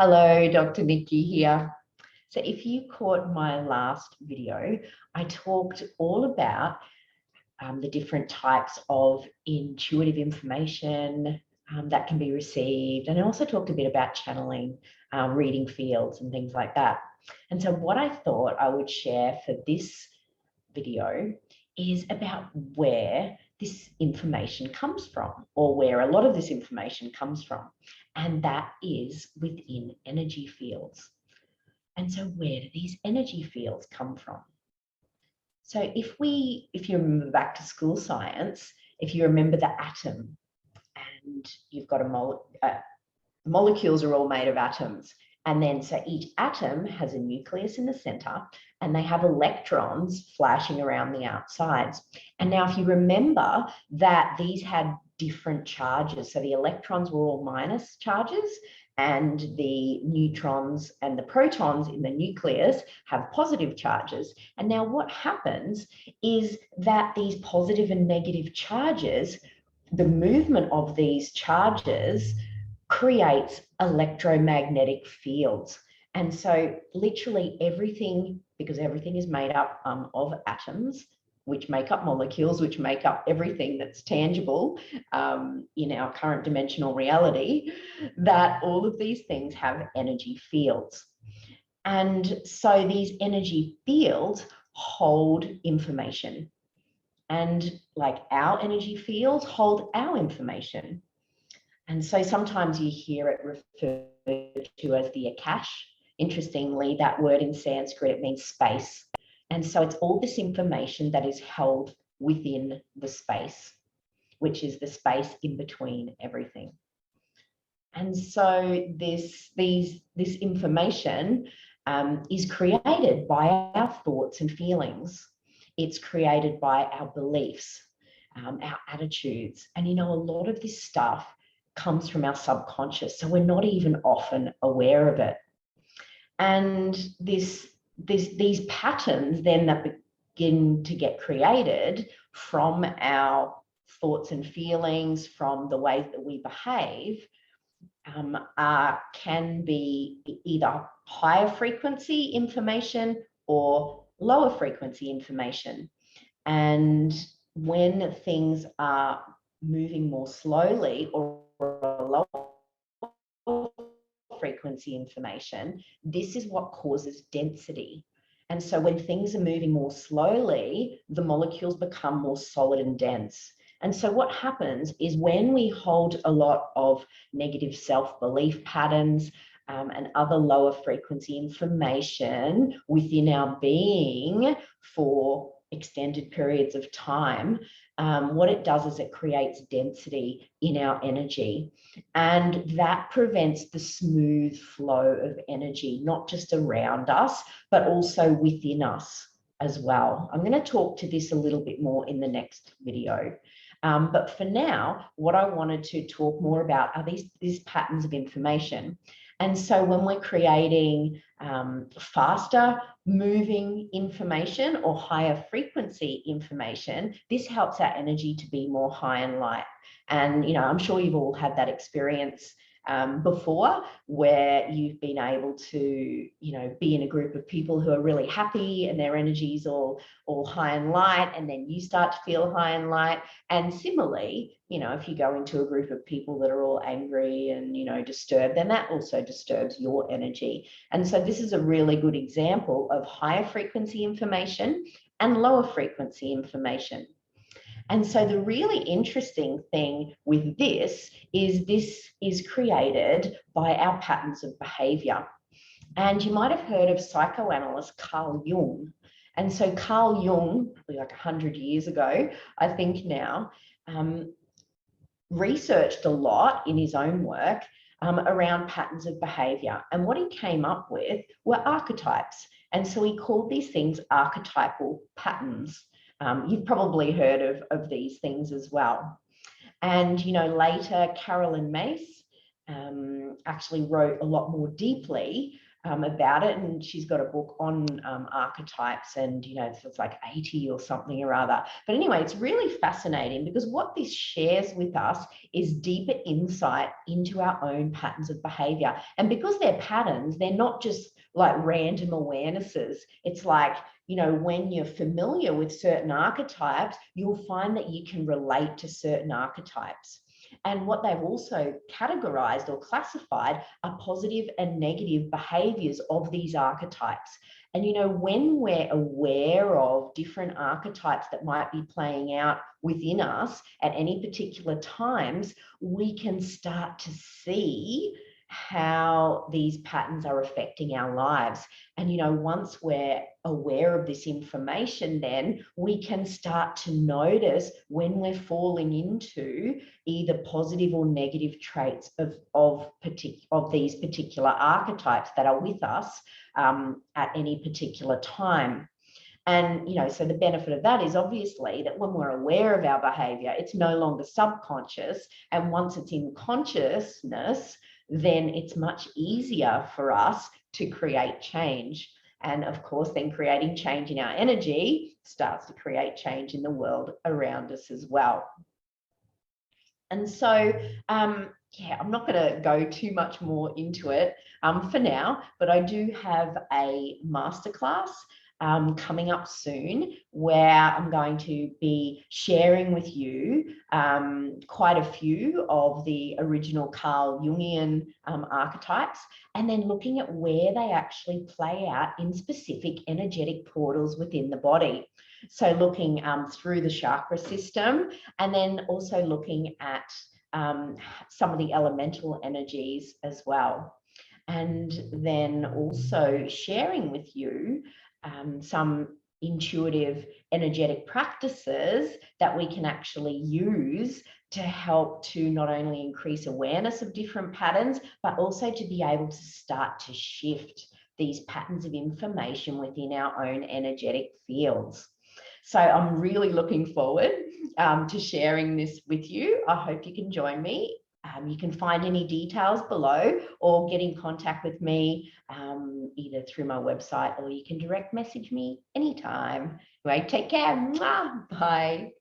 Hello, Dr. Niikee here. So if you caught my last video, I talked all about the different types of intuitive information that can be received. And I also talked a bit about channeling, reading fields and things like that. And so what I thought I would share for this video is about where this information comes from, or where a lot of this information comes from, and that is within energy fields. And so where do these energy fields come from? So if you remember back to school science, if you remember the atom, and you've got molecules are all made of atoms. And then so each atom has a nucleus in the center and they have electrons flashing around the outsides. And now if you remember that these had different charges, so the electrons were all minus charges and the neutrons and the protons in the nucleus have positive charges. And now what happens is that these positive and negative charges, the movement of these charges creates electromagnetic fields. And so literally everything, because everything is made up of atoms, which make up molecules, which make up everything that's tangible in our current dimensional reality, that all of these things have energy fields. And so these energy fields hold information. And like our energy fields hold our information. And so sometimes you hear it referred to as the Akash. Interestingly, that word in Sanskrit, it means space. And so it's all this information that is held within the space, which is the space in between everything. And so this information is created by our thoughts and feelings. It's created by our beliefs, our attitudes. And a lot of this stuff comes from our subconscious, so we're not even often aware of it. And these patterns then that begin to get created from our thoughts and feelings, from the ways that we behave, can be either higher frequency information or lower frequency information. And when things are moving more slowly or lower frequency information, this is what causes density. And so when things are moving more slowly, the molecules become more solid and dense. And so what happens is when we hold a lot of negative self-belief patterns and other lower frequency information within our being for extended periods of time, what it does is it creates density in our energy, and that prevents the smooth flow of energy, not just around us, but also within us as well. I'm going to talk to this a little bit more in the next video. But for now, what I wanted to talk more about are these patterns of information. And so when we're creating faster moving information or higher frequency information, this helps our energy to be more high and light. And, I'm sure you've all had that experience before, where you've been able to, be in a group of people who are really happy and their energy's all high and light, and then you start to feel high and light. And similarly, if you go into a group of people that are all angry and, disturbed, then that also disturbs your energy. And so this is a really good example of higher frequency information and lower frequency information. And so the really interesting thing with this is created by our patterns of behavior. And you might have heard of psychoanalyst Carl Jung. And so Carl Jung, like 100 years ago, I think now, researched a lot in his own work around patterns of behavior. And what he came up with were archetypes. And so he called these things archetypal patterns. You've probably heard of these things as well. And, later Carolyn Mace actually wrote a lot more deeply about it, and she's got a book on archetypes, and it's like 80 or something or other. But anyway, it's really fascinating because what this shares with us is deeper insight into our own patterns of behavior. And because they're patterns, they're not just like random awarenesses. It's like, when you're familiar with certain archetypes, you'll find that you can relate to certain archetypes. And what they've also categorized or classified are positive and negative behaviors of these archetypes. And, when we're aware of different archetypes that might be playing out within us at any particular times, we can start to see how these patterns are affecting our lives. And, once we're aware of this information, then we can start to notice when we're falling into either positive or negative traits of these particular archetypes that are with us at any particular time. And, so the benefit of that is obviously that when we're aware of our behavior, it's no longer subconscious. And once it's in consciousness, then it's much easier for us to create change. And of course, then creating change in our energy starts to create change in the world around us as well. And so, yeah, I'm not going to go too much more into it for now, but I do have a masterclass coming up soon where I'm going to be sharing with you quite a few of the original Carl Jungian archetypes, and then looking at where they actually play out in specific energetic portals within the body. So looking through the chakra system, and then also looking at some of the elemental energies as well. And then also sharing with you some intuitive energetic practices that we can actually use to help to not only increase awareness of different patterns, but also to be able to start to shift these patterns of information within our own energetic fields. So I'm really looking forward to sharing this with you. I hope you can join me. You can find any details below or get in contact with me either through my website, or you can direct message me anytime. Right, take care. Bye.